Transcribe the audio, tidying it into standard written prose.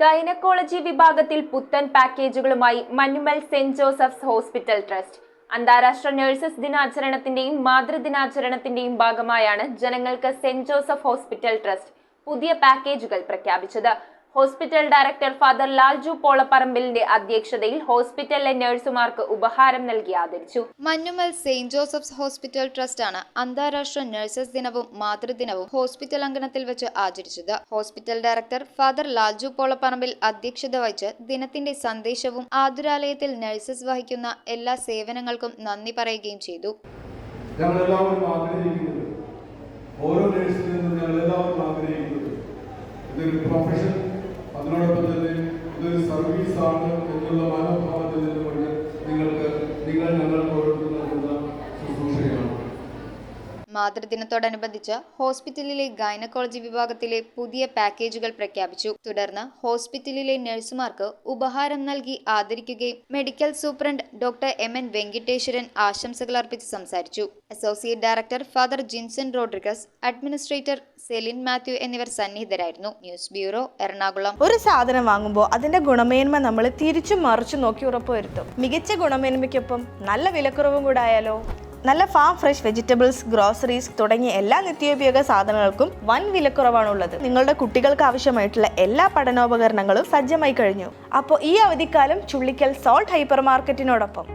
Gynaecology വിഭാഗത്തിൽ പുത്തൻ പാക്കേജുകളുമായി Manjummel saint Joseph's hospital trust. അന്താരാഷ്ട്ര നഴ്സസ് ദിനാചരണത്തിന്റെയും മാതൃദിനാചരണത്തിന്റെയും ഭാഗമായാണ് ജനങ്ങൾക്ക് സെന്റ് ജോസഫ് ഹോസ്പിറ്റൽ ട്രസ്റ്റ് പുതിയ പാക്കേജുകൾ പ്രഖ്യാപിച്ചത്. ഹോസ്പിറ്റൽ ഡയറക്ടർ ഫാദർ ലാൽജു പോളപ്പറമ്പിലിന്റെ അധ്യക്ഷതയിൽ ഹോസ്പിറ്റലിലെ നഴ്സുമാർക്ക് ഉപഹാരം നൽകി ആദരിച്ചു. മഞ്ഞുമൽ സെന്റ് ജോസഫ്സ് ഹോസ്പിറ്റൽ ട്രസ്റ്റാണ് അന്താരാഷ്ട്ര നഴ്സസ് ദിനവും മാതൃദിനവും ഹോസ്പിറ്റൽ അങ്കണത്തിൽ വെച്ച് ആചരിച്ചത്. Hospital director father Lalju Polapparambil അധ്യക്ഷത വഹിച്ച് ദിനത്തിന്റെ സന്ദേശവും ആതുരാലയത്തിൽ നഴ്സസ് വഹിക്കുന്ന എല്ലാ സേവനങ്ങൾക്കും നന്ദി പറയുകയും ചെയ്തു. ഇതൊരു പ്രൊഫഷൻ, അതിനോടൊപ്പം തന്നെ ഇതൊരു സർവീസാണ് എന്നുള്ള മനോഭാവത്തിൽ നിന്നുകൊണ്ട് നിങ്ങൾ ഞങ്ങൾക്ക് ഓരോരുത്തർ നൽകുന്ന ശുശ്രൂഷയാണ്. മാതൃദിനത്തോടനുബന്ധിച്ച് ഹോസ്പിറ്റലിലെ ഗൈനക്കോളജി വിഭാഗത്തിലെ പുതിയ പാക്കേജുകൾ പ്രഖ്യാപിച്ചു. തുടർന്ന് ഹോസ്പിറ്റലിലെ നഴ്സുമാർക്ക് ഉപഹാരം നൽകി ആദരിക്കുകയും medical superintendent doctor M N. Venkiteswaran ആശംസകൾ അർപ്പിച്ച് സംസാരിച്ചു. Associate director father Jinson Rodrigues, administrator Celine Mathew എന്നിവർ സന്നിഹിതരായിരുന്നു. News bureau, Ernakulam. ഒരു സാധനം വാങ്ങുമ്പോൾ അതിന്റെ ഗുണമേന്മ നമ്മൾ തിരിച്ചും മറിച്ചു നോക്കി ഉറപ്പുവരുത്തും. മികച്ച ഗുണമേന്മയ്ക്കൊപ്പം നല്ല വിലക്കുറവും കൂടെ ആയാലോ? നല്ല ഫാം ഫ്രഷ് വെജിറ്റബിൾസ്, ഗ്രോസറീസ് തുടങ്ങിയ എല്ലാ നിത്യോപയോഗ സാധനങ്ങൾക്കും വൻ വിലക്കുറവാണുള്ളത്. നിങ്ങളുടെ കുട്ടികൾക്ക് ആവശ്യമായിട്ടുള്ള എല്ലാ പഠനോപകരണങ്ങളും സജ്ജമായി കഴിഞ്ഞു. അപ്പോൾ ഈ അവധിക്കാലം ചുള്ളിക്കൽ സോൾട്ട് ഹൈപ്പർ മാർക്കറ്റിനോടൊപ്പം